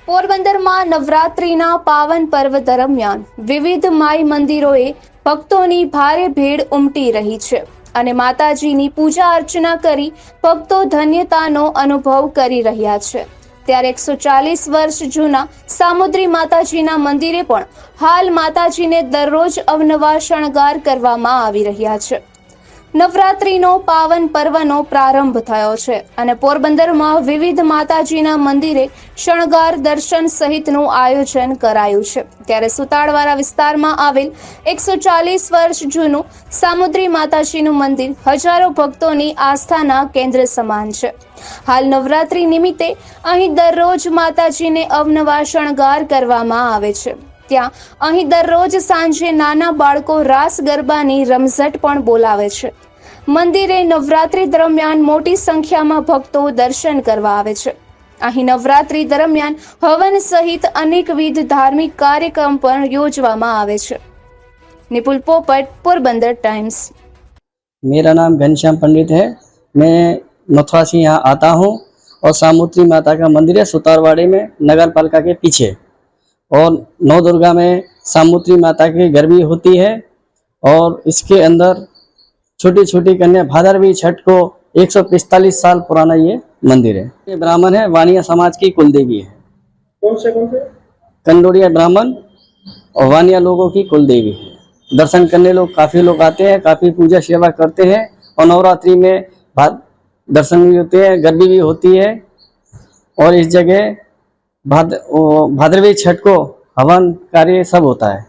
પોરબંદરમાં નવરાત્રિના પાવન પર્વ દરમિયાન વિવિધ માઈ મંદિરોએ ભક્તોની ભારે ભીડ ઉમટી રહી છે અને માતાજીની પૂજા અર્ચના કરી ભક્તો ધન્યતાનો અનુભવ કરી રહ્યા છે। ત્યારે 140 વર્ષ જૂના સામુદ્રી માતાજીના મંદિરે પણ હાલ માતાજીને દરરોજ અવનવા શણગાર કરવામાં આવી રહ્યા છે। નવરાત્રિનો પાવન પર્વનો પ્રારંભ થયો છે અને પોરબંદરમાં વિવિધ માતાજીના મંદિરે શણગાર દર્શન સહિતનું આયોજન કરાયું છે। ત્યારે સુતાડવાળા વિસ્તારમાં આવેલ 140 વર્ષ જૂનું સામુદ્રી માતાજીનું મંદિર હજારો ભક્તોની આસ્થાના કેન્દ્ર સમાન છે। હાલ નવરાત્રિ નિમિત્તે અહીં દરરોજ માતાજીને અવનવા શણગાર કરવામાં આવે છે। ત્યાં અહીં દરરોજ સાંજે નાના બાળકો રાસ ગરબાની રમઝટ પણ બોલાવે છે। મંદિરે નવરાત્રી દરમિયાન મોટી સંખ્યામાં ભક્તો દર્શન કરવા આવે છે। અહીં નવરાત્રી દરમિયાન હવન સહિત અનેકવિધ ધાર્મિક કાર્યક્રમ પણ યોજવામાં આવે છે। નિપુલ પોપટ, पोरबंदर टाइम्स। मेरा नाम घनश्याम पंडित है। मैं मथुरा से यहाँ आता हूँ और सामुद्री माता का मंदिर है सुतारवाड़ी में, नगर पालिका के पीछे। और नौ दुर्गा में सामुद्री माता की गरबी होती है और इसके अंदर छोटी छोटी कन्या भादरवी छठ को 145 साल पुराना ये मंदिर है। ये ब्राह्मण है, वानिया समाज की कुलदेवी है। कौन से कंडोरिया ब्राह्मण और वानिया लोगों की कुलदेवी है। दर्शन करने लोग काफ़ी लोग आते हैं, काफ़ी पूजा सेवा करते हैं और नवरात्रि में दर्शन भी होते हैं, गरबी भी होती है। और इस जगह भादरवी छठ को हवन कार्य सब होता है।